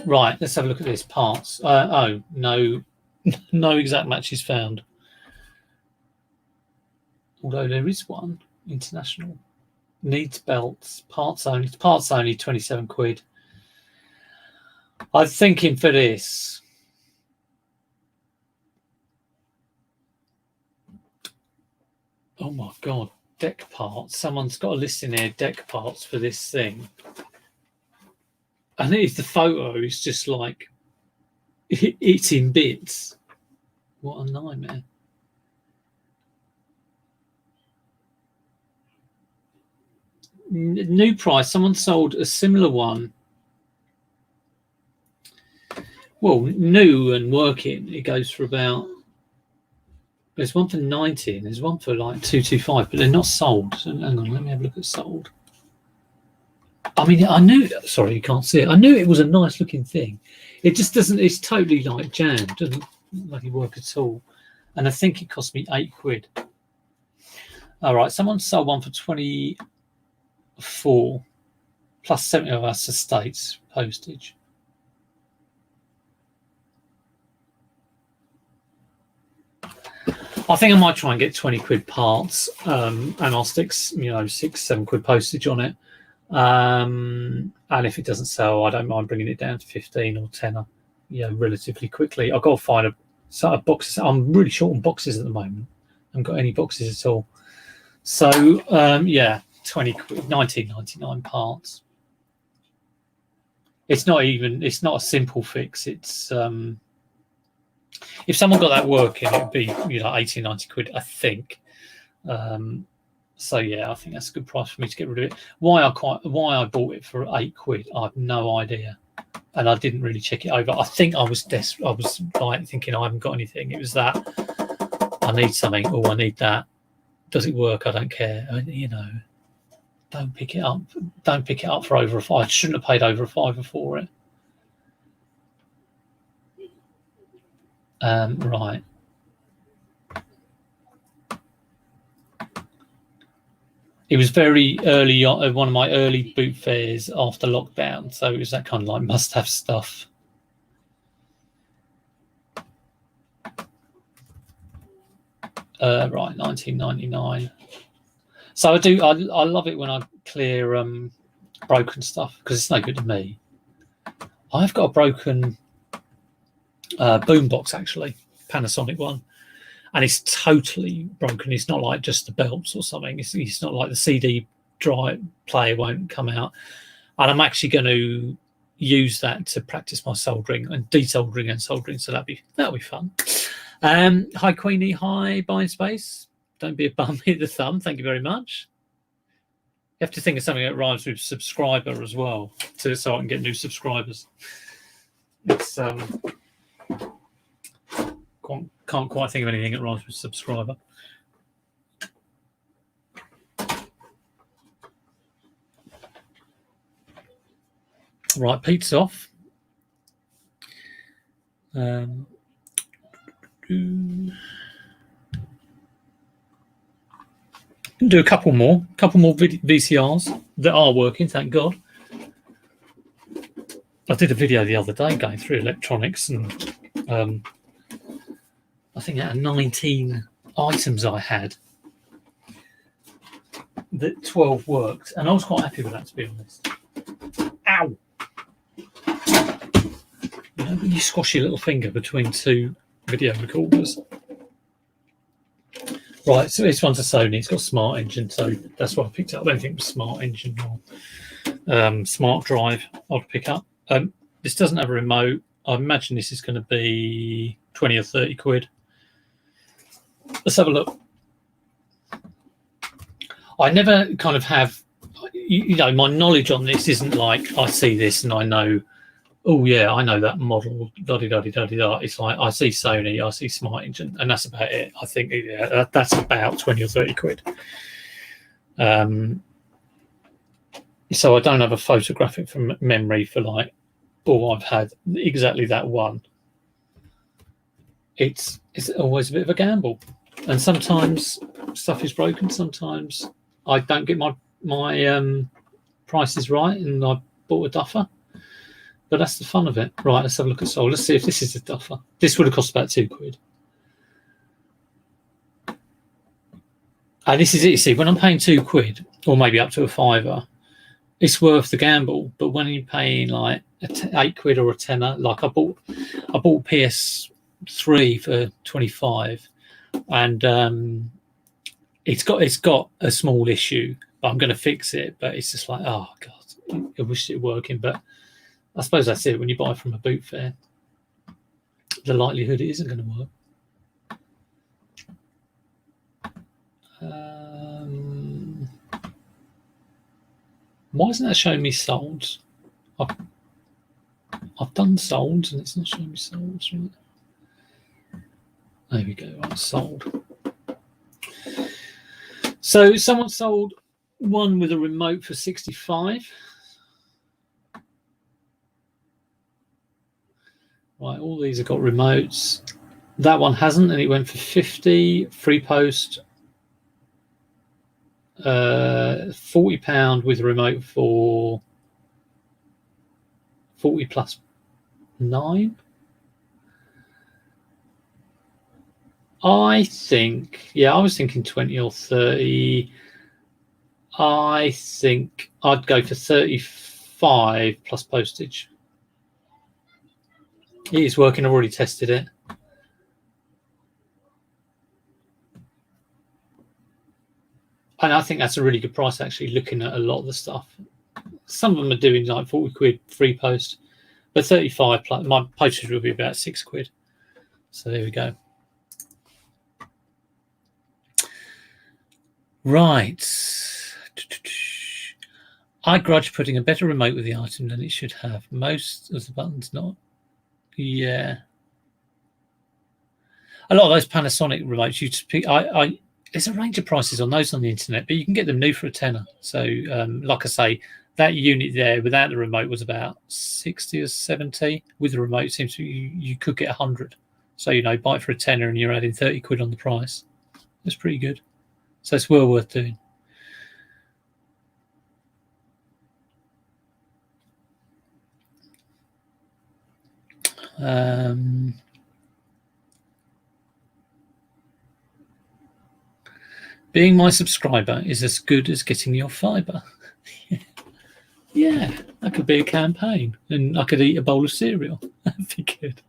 Right, let's have a look at this. Parts. No exact matches found. Although there is one, international. Needs belts, parts only, 27 quid. I'm thinking for this, Oh my god, deck parts. Someone's got a list in here, deck parts for this thing. And if the photo is just like it's in bits. What a nightmare. New price. Someone sold a similar one. Well, new and working, it goes for about. There's one for 90 and there's one for like 225, but they're not sold. So hang on, let me have a look at sold. I mean, I knew. Sorry, you can't see it. I knew it was a nice looking thing. It just doesn't. It's totally like jammed. Doesn't bloody work at all. And I think it cost me £8. All right, someone sold one for 24 plus 70 of us estates postage. I think I might try and get £20 parts, and I'll stick, £6-7 postage on it. And if it doesn't sell, I don't mind bringing it down to 15 or 10, relatively quickly. I've got to find a set of boxes. I'm really short on boxes at the moment. I haven't got any boxes at all. So, £20, 19.99 parts. It's not a simple fix. It's, if someone got that working, it'd be 80, 90 quid, I think. So yeah, I think that's a good price for me to get rid of it. Why I bought it for £8, I have no idea, and I didn't really check it over. I think I was desperate. I was like thinking I haven't got anything. It was that I need something. Oh, I need that. Does it work? I don't care. Don't pick it up. Don't pick it up for over a £5. I shouldn't have paid over a £5 for it. Right. It was very early on, one of my early boot fairs after lockdown, so it was that kind of like must-have stuff. Right, 19.99. So I love it when I clear broken stuff because it's no good to me. I've got a broken boombox, actually, Panasonic one, and it's totally broken. It's not like just the belts or something. It's not like the CD drive player won't come out, and I'm actually going to use that to practice my soldering and desoldering and soldering. So that'll be fun. Hi Queenie, hi Buying Space. Don't be a bum, hit the thumb. Thank you very much. You have to think of something that rhymes with subscriber as well, so I can get new subscribers. It's can't quite think of anything that rhymes with subscriber. Right, Pete's off. Do a couple more VCRs that are working, thank God. I did a video the other day going through electronics, and I think out of 19 items I had, that 12 worked, and I was quite happy with that, to be honest. Ow! When you squash your little finger between two video recorders. Right, so this one's a Sony. It's got smart engine, so that's what I picked up. I don't think it was smart engine or smart drive I'd pick up. This doesn't have a remote. I imagine this is going to be 20 or 30 quid. Let's have a look. I never kind of have, my knowledge on this isn't like I see this and I know, oh yeah, I know that model, da-di-da-di-da-di-da. It's like I see Sony, I see smart engine, and that's about it. I think that's about 20 or 30 quid. So I don't have a photographic from memory for like, I've had exactly that one. It's always a bit of a gamble, and sometimes stuff is broken. Sometimes I don't get my prices right, and I bought a duffer. But that's the fun of it. Right, let's have a look at sold. Let's see if this is a duffer. This would have cost about 2 quid. And this is it. You see, when I'm paying 2 quid, or maybe up to a £5, it's worth the gamble. But when you're paying like 8 quid or a tenner, like I bought PS3 for 25, and It's got a small issue, but I'm going to fix it. But it's just like, oh god, I wish it were working. But I suppose that's it. When you buy from a boot fair, the likelihood it isn't going to work. Why isn't that showing me sold? I've done sold and it's not showing me sold. Right? There we go. Right, sold. So someone sold one with a remote for 65. Right, all these have got remotes. That one hasn't, and it went for 50. Free post. £40 with a remote for 40 plus 9. I think, I was thinking 20 or 30. I think I'd go for 35 plus postage. It is working. I've already tested it. And I think that's a really good price, actually, looking at a lot of the stuff. Some of them are doing like 40 quid free post, but 35 plus, my postage will be about 6 quid. So there we go. Right. I grudge putting a better remote with the item than it should have. Most of the buttons not. Yeah. A lot of those Panasonic remotes, you just pick. There's a range of prices on those on the internet, but you can get them new for a tenner. So, like I say, that unit there without the remote was about 60 or 70. With the remote, it seems to you could get 100. So, buy it for a tenner and you're adding 30 quid on the price. That's pretty good. So it's well worth doing. Being my subscriber is as good as getting your fibre. Yeah, that could be a campaign, and I could eat a bowl of cereal. That'd be good.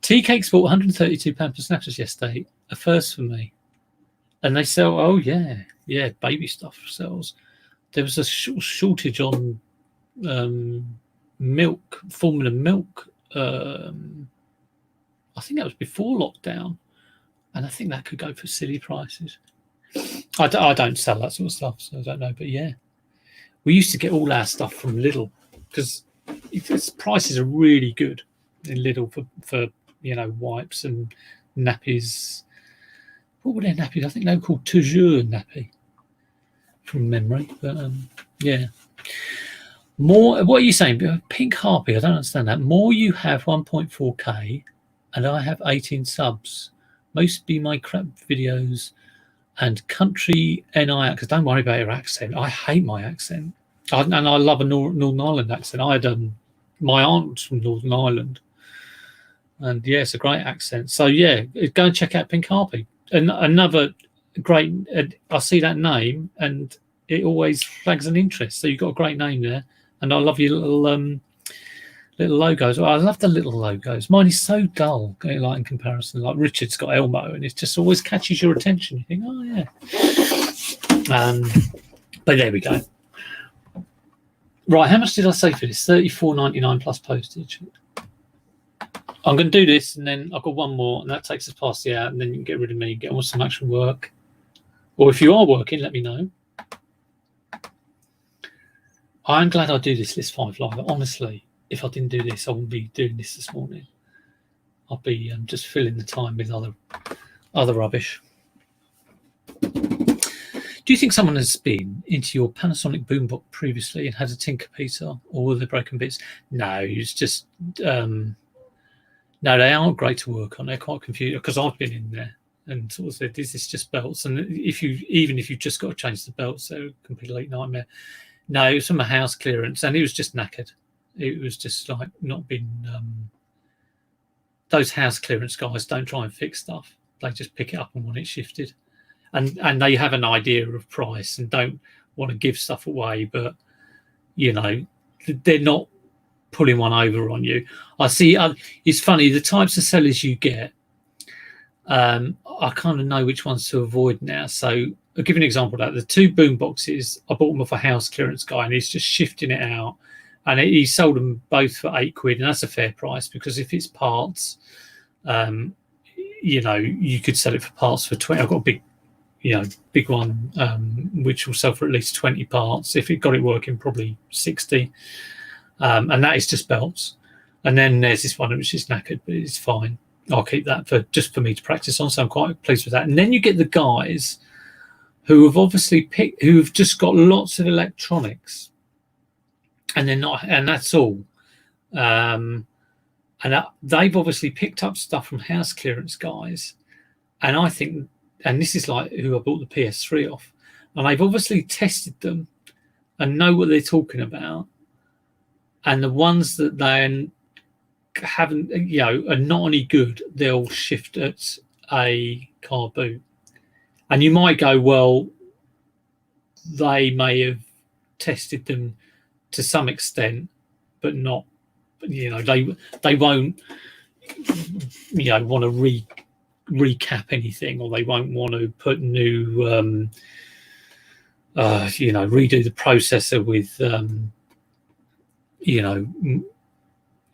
Tea Cakes bought £132 per snappers yesterday, a first for me. And they sell, baby stuff sells. There was a shortage on milk, formula milk. I think that was before lockdown, and I think that could go for silly prices. I don't sell that sort of stuff, so I don't know. But yeah, we used to get all our stuff from Lidl because its prices are really good in Lidl for wipes and nappies. What were their nappies? I think they were called Toujours nappy from memory. But yeah. More, what are you saying? Pink Harpy, I don't understand that. More you have 1.4K and I have 18 subs. Most be my crap videos and country NI, because don't worry about your accent. I hate my accent. And I love a Northern Ireland accent. I had my aunt from Northern Ireland. And yeah, it's a great accent. So yeah, go and check out Pink Harpy. And another great, I see that name and it always flags an interest. So you've got a great name there. And I love your little logos. Well, I love the little logos. Mine is so dull, like in comparison. Like Richard's got Elmo, and it just always catches your attention. You think, oh yeah. But there we go. Right, how much did I say for this? $34.99 plus postage. I'm going to do this, and then I've got one more, and that takes us past the hour, and then you can get rid of me and get on with some actual work. Or if you are working, let me know. I'm glad I do this List 5 live. Honestly, if I didn't do this, I wouldn't be doing this morning. I'll be just filling the time with other rubbish. Do you think someone has been into your Panasonic boombox previously and had a tinker, Peter, or were they broken bits? No, it's just no, they aren't great to work on. They're quite confusing because I've been in there and sort of said, "This is just belts." And if you've just got to change the belts, they're a complete nightmare. No, it was from a house clearance, and it was just knackered. It was just like not been. Those house clearance guys don't try and fix stuff; they just pick it up and want it shifted, and they have an idea of price and don't want to give stuff away, but they're not pulling one over on you. I see. It's funny the types of sellers you get I kind of know which ones to avoid now. So I'll give you an example of that. The two boom boxes, I bought them off a house clearance guy, and he's just shifting it out. And he sold them both for £8, and that's a fair price, because if it's parts, you could sell it for parts for 20. I've got a big one, which will sell for at least 20 parts. If it got it working, probably 60. And that is just belts. And then there's this one which is knackered, but it's fine. I'll keep that for me to practice on. So I'm quite pleased with that. And then you get the guys who have obviously who've just got lots of electronics, and they're not, and that's all. And they've obviously picked up stuff from house clearance guys. And I think, and this is like who I bought the PS3 off, and they've obviously tested them and know what they're talking about. And the ones that they haven't, are not any good, they'll shift at a car boot. And you might go, well, they may have tested them to some extent, but not, they won't, want to recap anything, or they won't want to put new, redo the processor with,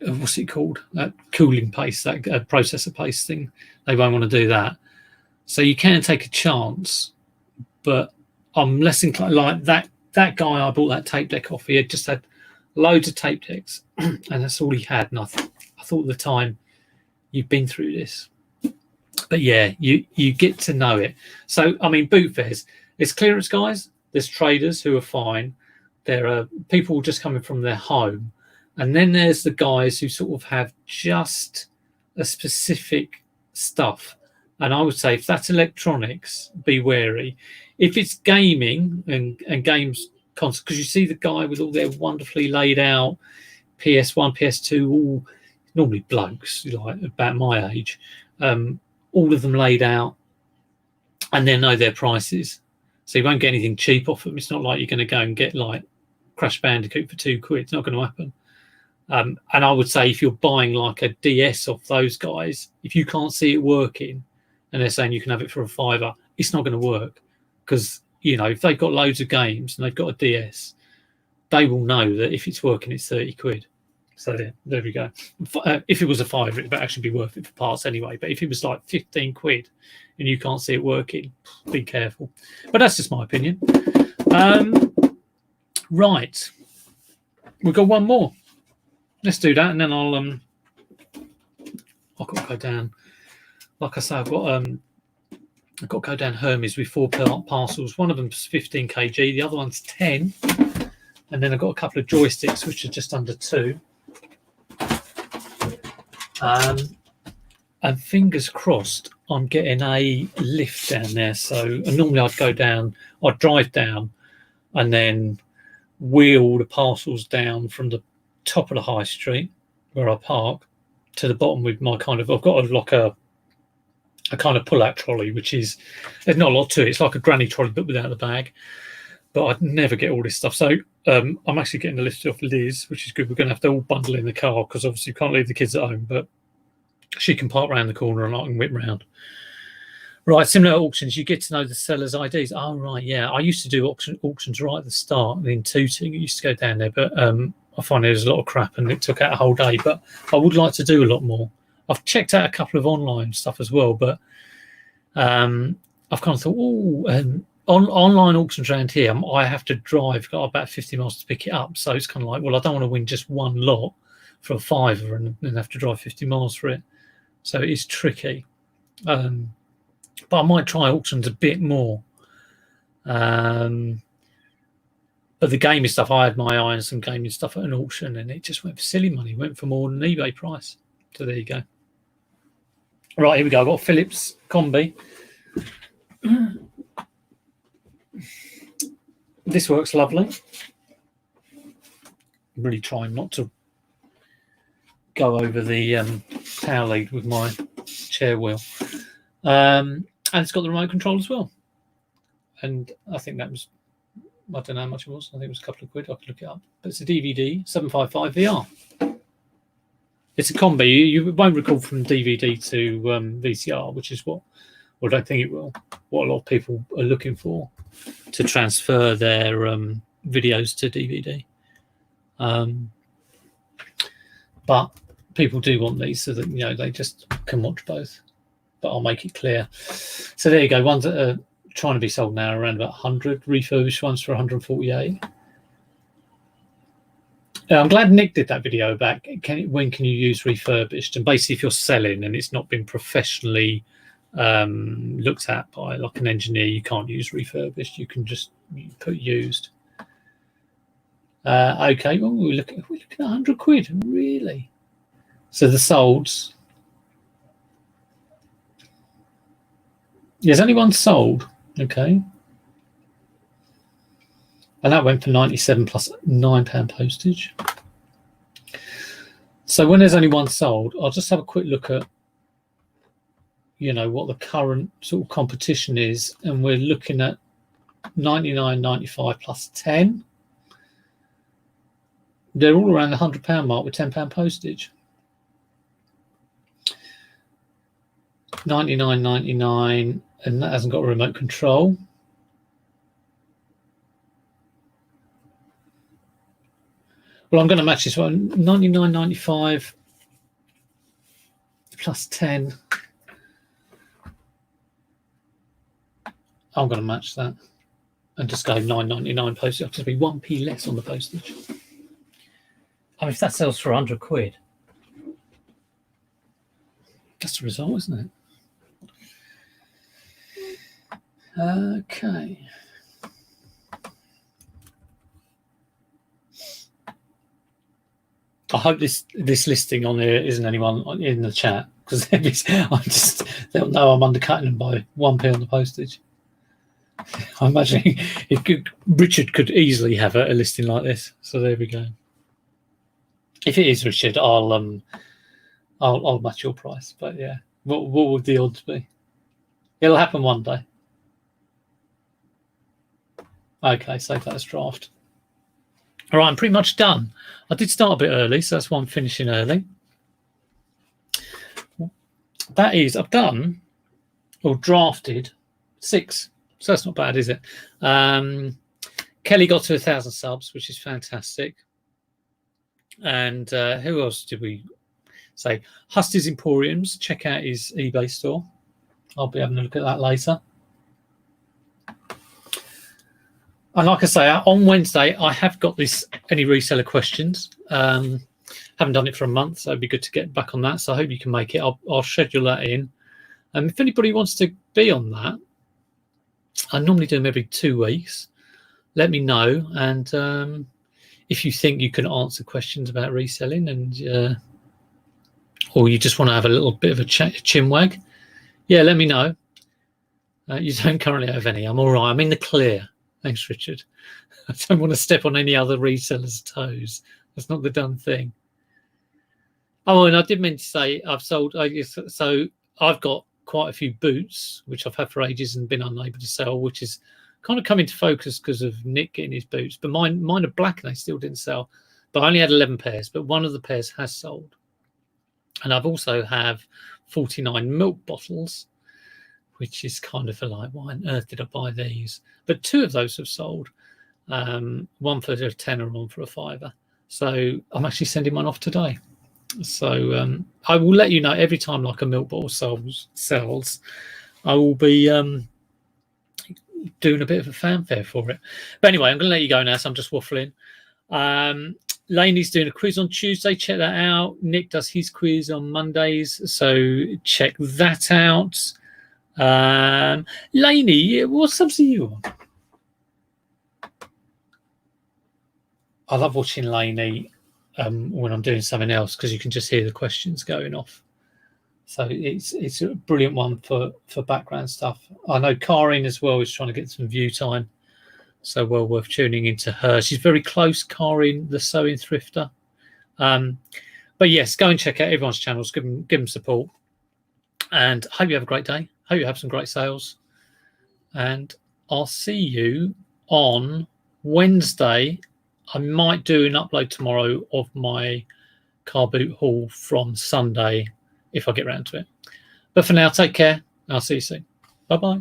what's it called? That cooling paste, that processor paste thing. They won't want to do that. So you can take a chance, but I'm less inclined. Like that guy I bought that tape deck off, he had just had loads of tape decks, and that's all he had. And I thought at the time, you've been through this. But yeah, you get to know it. So, I mean, boot fairs, there's clearance guys, there's traders who are fine. There are people just coming from their home. And then there's the guys who sort of have just a specific stuff. And I would say if that's electronics, be wary. If it's gaming and games consoles, because you see the guy with all their wonderfully laid out PS1, PS2, all normally blokes, like about my age, all of them laid out, and they know their prices. So you won't get anything cheap off them. It's not like you're going to go and get like Crash Bandicoot for £2. It's not going to happen. And I would say if you're buying like a DS off those guys, if you can't see it working and they're saying you can have it for a £5, it's not going to work. Because, if they've got loads of games and they've got a DS, they will know that if it's working, it's £30. So there we go. If it was a £5, it would actually be worth it for parts anyway. But if it was like £15 and you can't see it working, be careful. But that's just my opinion. Right. We've got one more. Let's do that, and then I've got to go down. Like I say, I've got to go down Hermes with 4 parcels. One of them's 15 kg, the other one's 10, and then I've got a couple of joysticks which are just under 2. And fingers crossed, I'm getting a lift down there. So normally I'd drive down, and then wheel the parcels down from the top of the high street where I park to the bottom with my I've got a kind of pull-out trolley, which is, there's not a lot to it. It's like a granny trolley but without the bag. But I'd never get all this stuff. So I'm actually getting the lift off Liz, which is good. We're going to have to all bundle in the car because obviously you can't leave the kids at home, but she can park around the corner and I can whip round. Right, similar auctions, you get to know the seller's IDs. Oh, right, yeah. I used to do auctions right at the start in Tooting. I used to go down there, but I find there's a lot of crap and it took out a whole day. But I would like to do a lot more. I've checked out a couple of online stuff as well, but I've kind of thought, online auctions around here, I have to drive about 50 miles to pick it up. So it's kind of like, well, I don't want to win just one lot for a £5 and then have to drive 50 miles for it. So it is tricky. But I might try auctions a bit more. But the gaming stuff, I had my eye on some gaming stuff at an auction and it just went for silly money. It went for more than eBay price. So there you go. Right, here we go. I've got a Philips Combi. This works lovely. I'm really trying not to go over the power lead with my chair wheel. And it's got the remote control as well. And I think that was, I don't know how much it was. I think it was a couple of quid. I could look it up. But it's a DVD 755 VR. It's a combi. You won't record from DVD to VCR, which is what, or I don't think it will, what a lot of people are looking for to transfer their videos to DVD. But people do want these so that, you know, they just can watch both. But I'll make it clear. So there you go. Ones that are trying to be sold now around about 100, refurbished ones for 148. I'm glad Nick did that video about when can you use refurbished, and basically if you're selling and it's not been professionally looked at by like an engineer, you can't use refurbished. You can just put used. Okay, well, we're looking at 100 quid, really. So the solds. Has anyone sold? Okay. And that went for 97 plus £9 postage. So when there's only one sold, I'll just have a quick look at, you know, what the current sort of competition is. And we're looking at 99.95 plus 10. They're all around the £100 mark with £10 postage. 99.99, and that hasn't got a remote control. Well, I'm going to match this one. 99.95 plus 10. I'm going to match that and just go 9.99 postage. I'll just be 1p less on the postage. I mean, if that sells for 100 quid, that's the result, isn't it? Okay. I hope this listing on there isn't anyone in the chat, because they'll know I'm undercutting them by 1p on the postage. I'm imagining Richard could easily have a listing like this. So there we go. If it is Richard, I'll match your price. But yeah, what would the odds be? It'll happen one day. Okay, save that as draft. All right, I'm pretty much done. I did start a bit early, so that's why I'm finishing early. That is, I've done or drafted 6. So that's not bad, is it? Kelly got to 1,000 subs, which is fantastic. And who else did we say? Husty's Emporiums. Check out his eBay store. I'll be having a look at that later. And like I say, on Wednesday, I have got this any reseller questions. Haven't done it for a month, so it'd be good to get back on that. So I hope you can make it. I'll schedule that in. And if anybody wants to be on that, I normally do them every 2 weeks. Let me know. And if you think you can answer questions about reselling, and or you just want to have a little bit of a chin wag, yeah, let me know. You don't currently have any. I'm all right. I'm in the clear. Thanks, Richard. I don't want to step on any other resellers' toes. That's not the done thing. Oh, and I did mean to say I've sold. So I've got quite a few boots, which I've had for ages and been unable to sell, which is kind of come into focus because of Nick getting his boots. But mine are black and they still didn't sell. But I only had 11 pairs, but one of the pairs has sold. And I've also have 49 milk bottles, which is kind of like, why on earth did I buy these? But 2 of those have sold. One for a tenner and one for a £5. So I'm actually sending one off today. So I will let you know every time like a milk bottle sells. I will be doing a bit of a fanfare for it. But anyway, I'm going to let you go now, so I'm just waffling. Laney's doing a quiz on Tuesday. Check that out. Nick does his quiz on Mondays, so check that out. Laney, what subs are you on? I love watching Laney when I'm doing something else, because you can just hear the questions going off. So it's a brilliant one for background stuff. I know Karin as well is trying to get some view time, so well worth tuning into her. She's very close, Karin, the sewing thrifter. But yes, go and check out everyone's channels. Give them support, and hope you have a great day. Hope you have some great sales, and I'll see you on Wednesday. I might do an upload tomorrow of my car boot haul from Sunday if I get round to it. But for now, take care. I'll see you soon. Bye-bye.